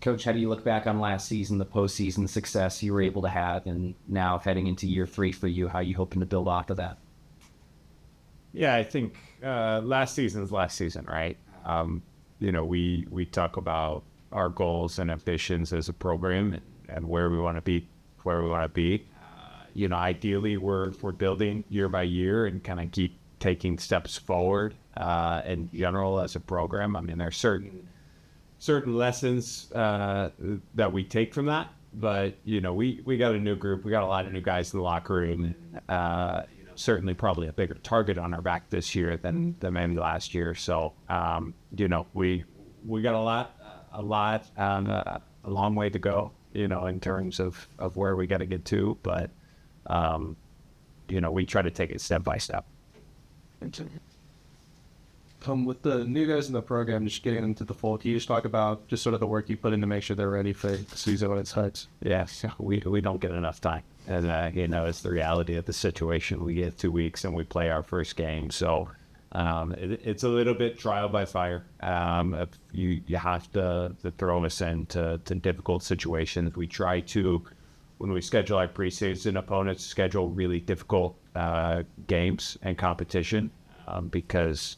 Coach, how do you look back on last season, the postseason success you were able to have, and now heading into year 3 for you, how are you hoping to build off of that? Yeah, I think last season's last season, right? We talk about our goals and ambitions as a program and where we want to be, ideally we're building year by year and kind of keep taking steps forward in general as a program. I mean, there are certain lessons that we take from that, but we got a new group, we got a lot of new guys in the locker room. Certainly probably a bigger target on our back this year than maybe last year. So, we got a long way to go, in terms of where we got to get to. But, we try to take it step by step. With the new guys in the program, just getting into the fold, can you just talk about just sort of the work you put in to make sure they're ready for the season when it starts? Yes, we don't get enough time. And, it's the reality of the situation. We get 2 weeks and we play our first game. So it's a little bit trial by fire. You have to throw us into difficult situations. We try to, when we schedule our preseason opponents, schedule really difficult games and competition because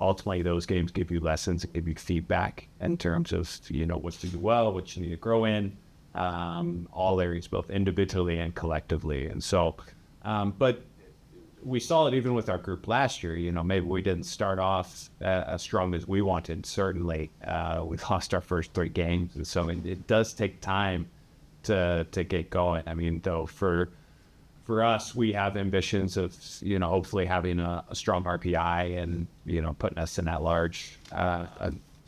ultimately those games give you lessons, give you feedback in terms of, what to do well, what you need to grow in. All areas, both individually and collectively. And so, but we saw it even with our group last year. Maybe we didn't start off as strong as we wanted. Certainly, we lost our first 3 games. And so it does take time to get going. I mean, though, for us, we have ambitions of, hopefully having a strong RPI and, putting us in that large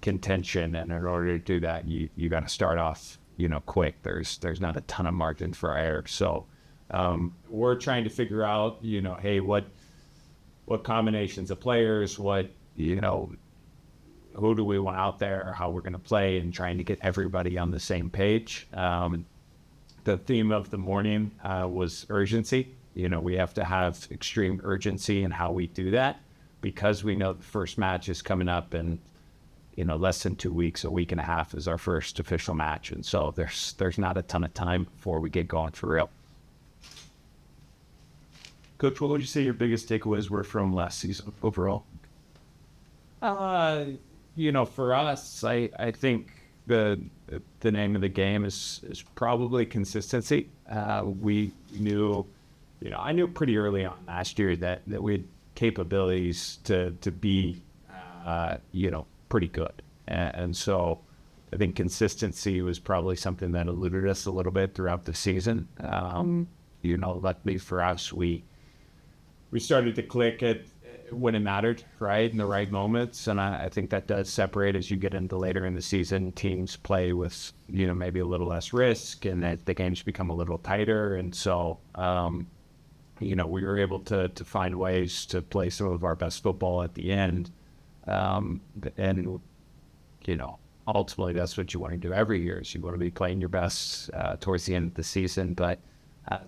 contention. And in order to do that, you got to start off quick. There's not a ton of margin for error. So we're trying to figure out, hey, what combinations of players, who do we want out there, how we're going to play, and trying to get everybody on the same page. The theme of the morning was urgency. We have to have extreme urgency in how we do that because we know the first match is coming up and less than 2 weeks, a week and a half is our first official match. And so there's not a ton of time before we get going for real. Coach, what would you say your biggest takeaways were from last season overall? For us, I think the name of the game is probably consistency. We knew, I knew pretty early on last year that we had capabilities to be, pretty good. And so I think consistency was probably something that eluded us a little bit throughout the season. Luckily for us, we started to click at when it mattered, right, in the right moments. And I think that does separate as you get into later in the season. Teams play with, maybe a little less risk and that the games become a little tighter. And so, we were able to find ways to play some of our best football at the end. Ultimately that's what you want to do every year is you want to be playing your best towards the end of the season. But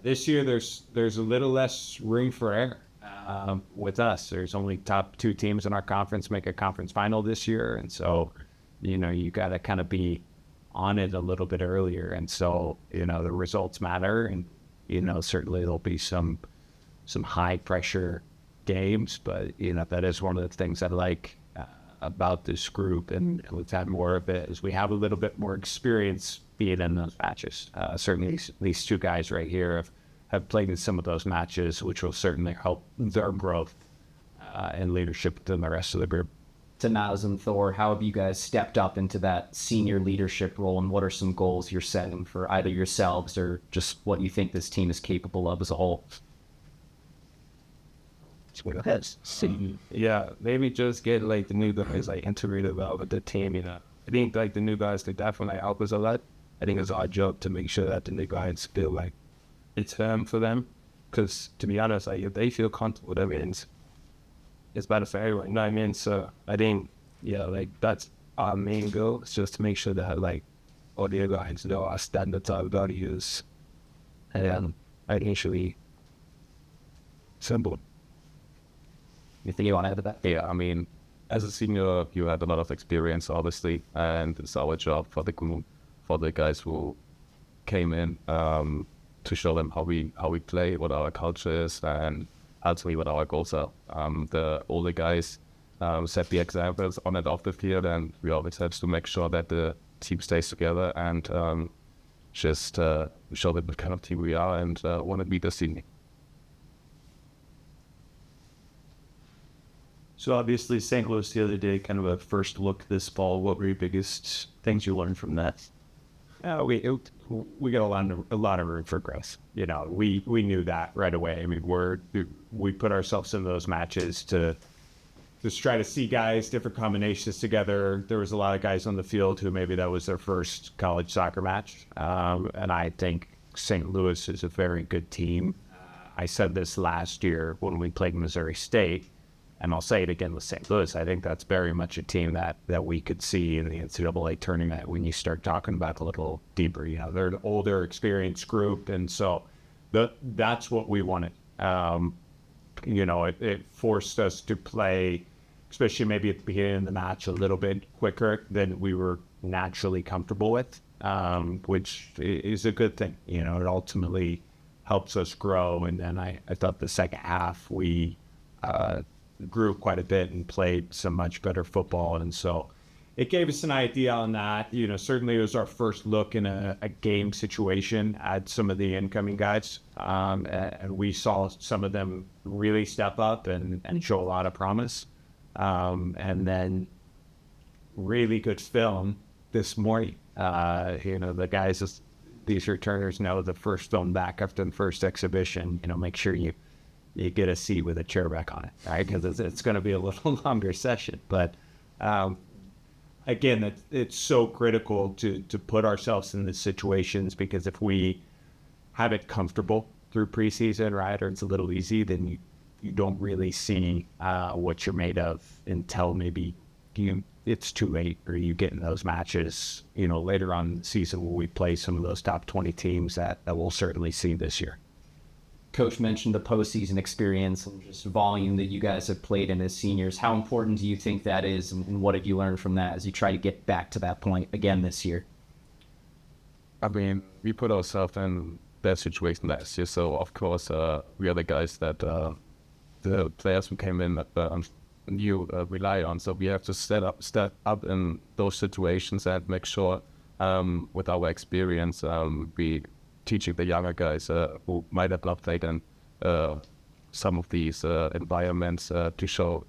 this year there's a little less room for error with us. There's only top 2 teams in our conference make a conference final this year. And so, you got to kind of be on it a little bit earlier. And so, the results matter. And, certainly there'll be some high pressure games, but that is one of the things I like about this group, and we've had more of it, is we have a little bit more experience being in those matches. Certainly these 2 guys right here have played in some of those matches, which will certainly help their growth and leadership within the rest of the group. To Naz and Thor, how have you guys stepped up into that senior leadership role, and what are some goals you're setting for either yourselves or just what you think this team is capable of as a whole? Yeah, maybe just get the new guys integrated well with the team. I think the new guys could definitely help us a lot. I think it's our job to make sure that the new guys feel like it's firm for them. Because to be honest, if they feel comfortable, that means it's better for everyone. You know what I mean? So I think that's our main goal. It's just to make sure that all the guys know our standards, our values, and initially simple. Anything you want to add to that? Yeah, I mean, as a senior, you have a lot of experience, obviously, and it's our job for the group for the guys who came in to show them how we play, what our culture is, and ultimately what our goals are. The older guys set the examples on and off the field, and we always have to make sure that the team stays together and just show them what kind of team we are and want to beat the team. So obviously St. Louis the other day, kind of a first look this fall. What were your biggest things you learned from that? We got a lot of room for growth. You know, we knew that right away. I mean, we put ourselves in those matches to just try to see guys, different combinations together. There was a lot of guys on the field who maybe that was their first college soccer match. And I think St. Louis is a very good team. I said this last year when we played Missouri State, and I'll say it again with St. Louis. I think that's very much a team that we could see in the NCAA tournament when you start talking about a little deeper. You know, they're an older, experienced group, and so that's what we wanted. You know, it forced us to play, especially maybe at the beginning of the match, a little bit quicker than we were naturally comfortable with, which is a good thing. You know, it ultimately helps us grow. And then I thought the second half we grew quite a bit and played some much better football. And so it gave us an idea on that. You know, certainly it was our first look in a game situation at some of the incoming guys. And we saw some of them really step up and show a lot of promise. And then really good film this morning. You know, the guys, these returners know the first film back after the first exhibition, you know, make sure you get a seat with a chair back on it, right? Because it's going to be a little longer session. But again, it's so critical to put ourselves in these situations, because if we have it comfortable through preseason, right, or it's a little easy, then you don't really see what you're made of until maybe it's too late, or you get in those matches, you know, later on in the season where we play some of those top 20 teams that we'll certainly see this year. Coach mentioned the postseason experience and just volume that you guys have played in as seniors. How important do you think that is, and what have you learned from that as you try to get back to that point again this year? I mean, we put ourselves in that situation last year, so of course we are the guys that the players who came in that you rely on. So we have to step up in those situations and make sure with our experience we teaching the younger guys who might have not played in some of these environments to show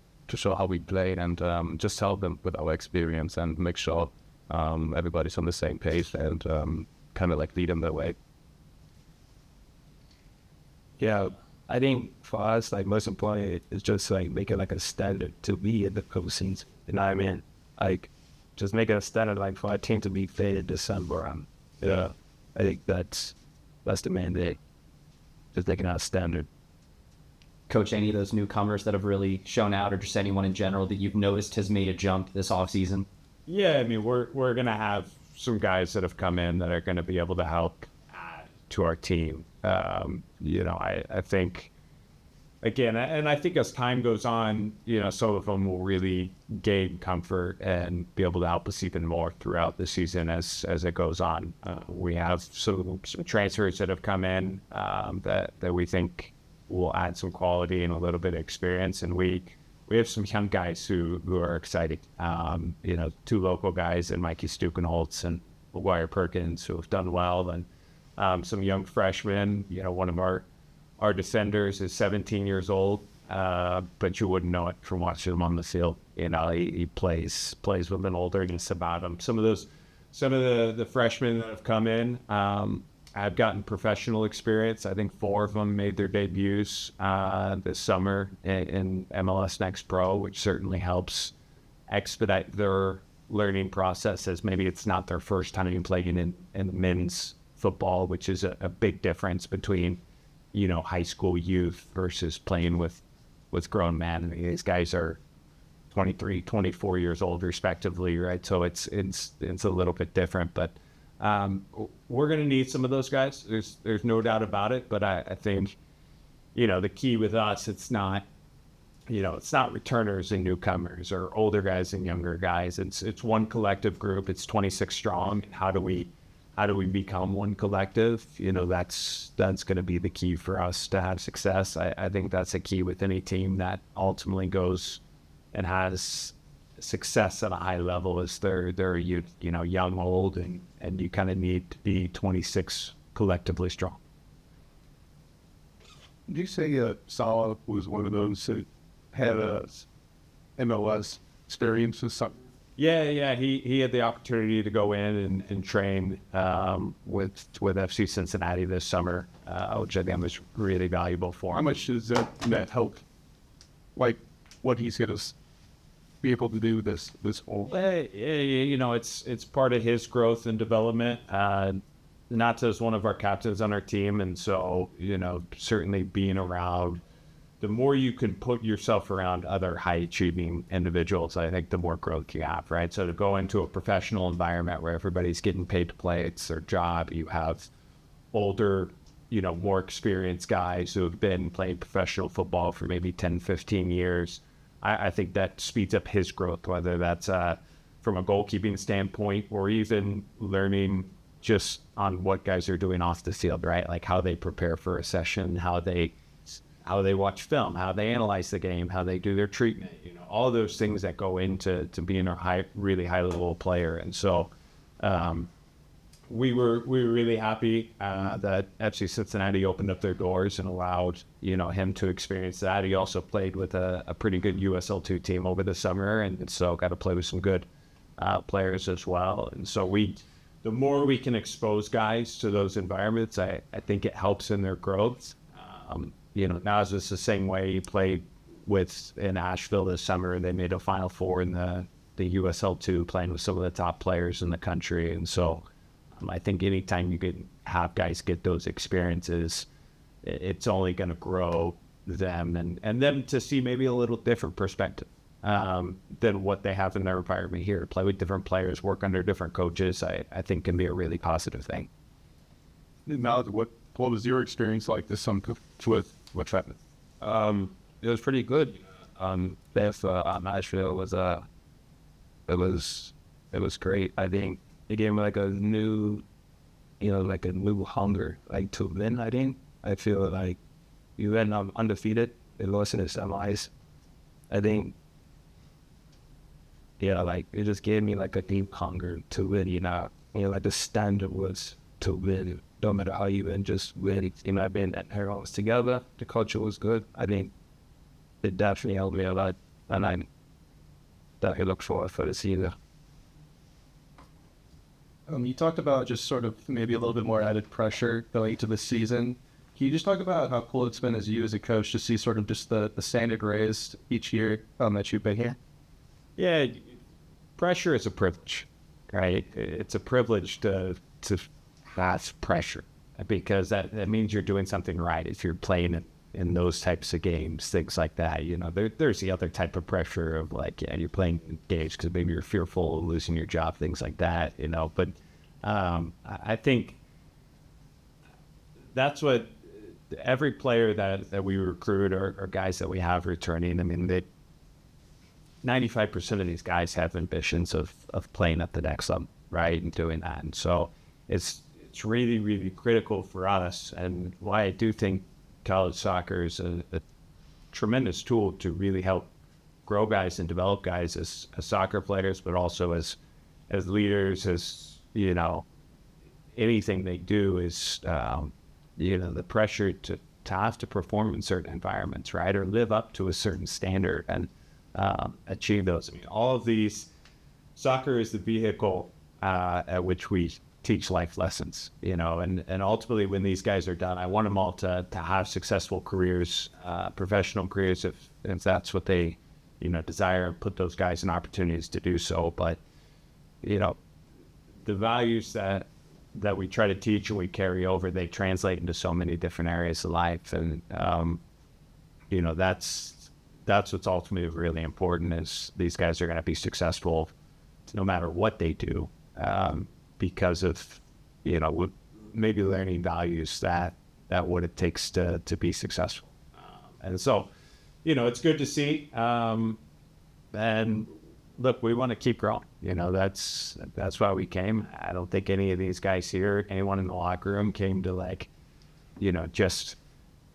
how we play, and just help them with our experience and make sure everybody's on the same page and kind of like lead them the way. Yeah, I think for us, like, most important is just like make it like a standard to be in the postseason. You know what I mean? Like, just make it a standard, like, for our team to be played in December. Yeah, I think that's the mandate. Just making it a standard. Coach, any of those newcomers that have really shown out, or just anyone in general that you've noticed has made a jump this offseason? Yeah, I mean, we're going to have some guys that have come in that are going to be able to help add to our team. You know, I think, again, and I think as time goes on, you know, some of them will really gain comfort and be able to help us even more throughout the season as it goes on. We have some transfers that have come in that we think will add some quality and a little bit of experience, and we have some young guys who are exciting. You know, two local guys, and Mikey Stukenholtz and McGuire Perkins, who have done well, and some young freshmen. You know, one of our defenders is 17 years old, but you wouldn't know it from watching him on the field. You know, he plays with an olderness about him. Some of the freshmen that have come in have gotten professional experience. I think 4 of them made their debuts this summer in MLS Next Pro, which certainly helps expedite their learning process, as maybe it's not their first time playing in men's football, which is a big difference between, you know, high school youth versus playing with grown men. I mean, these guys are 23, 24 years old respectively, right? So it's a little bit different, but we're going to need some of those guys. There's no doubt about it. But I think, you know, the key with us, it's not returners and newcomers or older guys and younger guys. It's one collective group. It's 26 strong. How do we how do we become one collective? That's going to be the key for us to have success. I think that's a key with any team that ultimately goes and has success at a high level. Is they're young, old, and you kind of need to be 26 collectively strong. Did you say Salah was one of those that had a MLS experience with something? Yeah. He had the opportunity to go in and train with FC Cincinnati this summer, which I think was really valuable for How him. much does that help? Like what he's going to be able to do this whole. It's part of his growth and development. Nata's one of our captains on our team, and so certainly being around. The more you can put yourself around other high-achieving individuals, I think the more growth you have, right? So to go into a professional environment where everybody's getting paid to play, it's their job. You have older, more experienced guys who have been playing professional football for maybe 10, 15 years. I think that speeds up his growth, whether that's from a goalkeeping standpoint or even learning just on what guys are doing off the field, right? Like how they prepare for a session, how they watch film, how they analyze the game, how they do their treatment, all those things that go into being a really high level player. And so we were really happy that FC Cincinnati opened up their doors and allowed him to experience that. He also played with a pretty good USL2 team over the summer, and so got to play with some good players as well. And so the more we can expose guys to those environments, I think it helps in their growth. Naz is the same way. He played in Asheville this summer, and they made a Final Four in the USL2, playing with some of the top players in the country. And so I think anytime you have guys get those experiences, it's only going to grow them and them to see maybe a little different perspective than what they have in their environment here. Play with different players, work under different coaches, I think can be a really positive thing. Now, what was your experience like this summer with Trenton? It was pretty good. Nashville was it was great. I think it gave me like a new, like a new hunger, like to win. I feel like we went undefeated. They lost in the semis. I think, like it just gave me like a deep hunger to win. Like the standard was to win. No matter how you win, just win. I've been at Hurrdat together. The culture was good. I think it definitely helped me a lot, and I definitely look forward for the season. You talked about just sort of maybe a little bit more added pressure going into the season. Can you just talk about how cool it's been as you as a coach to see sort of just the standard raised each year that you've been here? Yeah, pressure is a privilege, right? It's a privilege to have pressure because that means you're doing something right. If you're playing in those types of games, things like that, there's the other type of pressure of like, you're playing games because maybe you're fearful of losing your job, things like that, but I think that's what every player that we recruit or guys that we have returning, 95% of these guys have ambitions of playing at the next level, right, and doing that. And so it's really, really critical for us, and why I do think college soccer is a tremendous tool to really help grow guys and develop guys as soccer players, but also as leaders, as anything they do is the pressure to have to perform in certain environments, right, or live up to a certain standard and achieve those. All of these, soccer is the vehicle at which we teach life lessons, and ultimately when these guys are done, I want them all to have successful careers, professional careers, if that's what they, desire, and put those guys in opportunities to do so. But, the values that we try to teach and we carry over, they translate into so many different areas of life. And, that's what's ultimately really important, is these guys are going to be successful no matter what they do. Because of, maybe learning values that what it takes to be successful. And so, it's good to see. And look, we want to keep growing. You know, that's why we came. I don't think any of these guys here, anyone in the locker room came to like, you know, just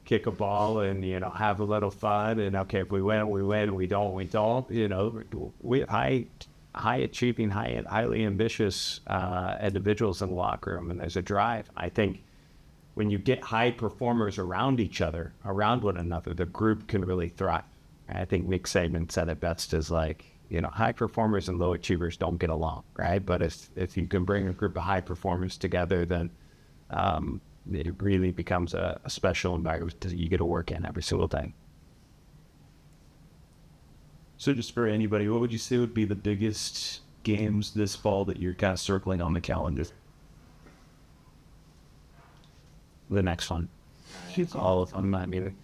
kick a ball and, you know, have a little fun. And okay, if we win, we win. We don't. You know, we high achieving, highly ambitious individuals in the locker room, and there's a drive. I think when you get high performers around each other, around one another, the group can really thrive. I think Nick Saban said it best as like, you know, high performers and low achievers don't get along, right? But if you can bring a group of high performers together, then it really becomes a special environment that you get to work in every single day. So just for anybody, what would you say would be the biggest games this fall that you're kind of circling on the calendar? The next one. All of them. I mean,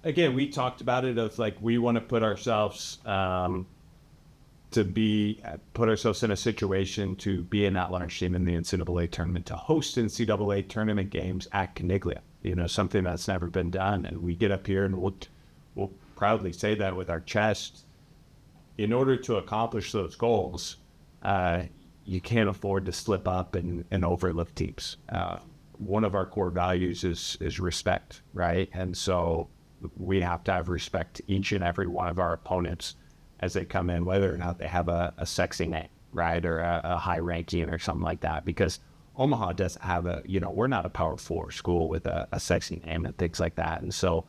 again, we talked about it of like, we want to put ourselves put ourselves in a situation to be an at-large team in the NCAA tournament, to host NCAA tournament games at Caniglia, you know, something that's never been done. And we get up here and we'll proudly say that with our chest. In order to accomplish those goals, you can't afford to slip up and overlook teams. One of our core values is respect, right? And so we have to have respect to each and every one of our opponents as they come in, whether or not they have a sexy name, right? Or a high ranking or something like that, because Omaha does have we're not a Power 4 school with a sexy name and things like that. And so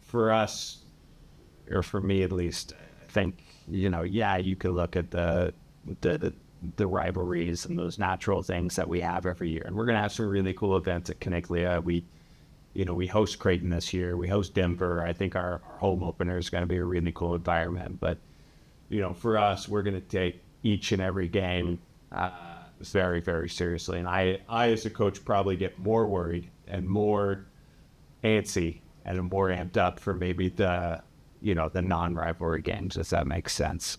for us, or for me at least, I think, you know, yeah, you could look at the rivalries and those natural things that we have every year. And we're going to have some really cool events at Caniglia. We host Creighton this year. We host Denver. I think our home opener is going to be a really cool environment. But, you know, for us, we're going to take each and every game very, very seriously. And I, as a coach, probably get more worried and more antsy and more amped up for maybe the non-rivalry games, if that makes sense.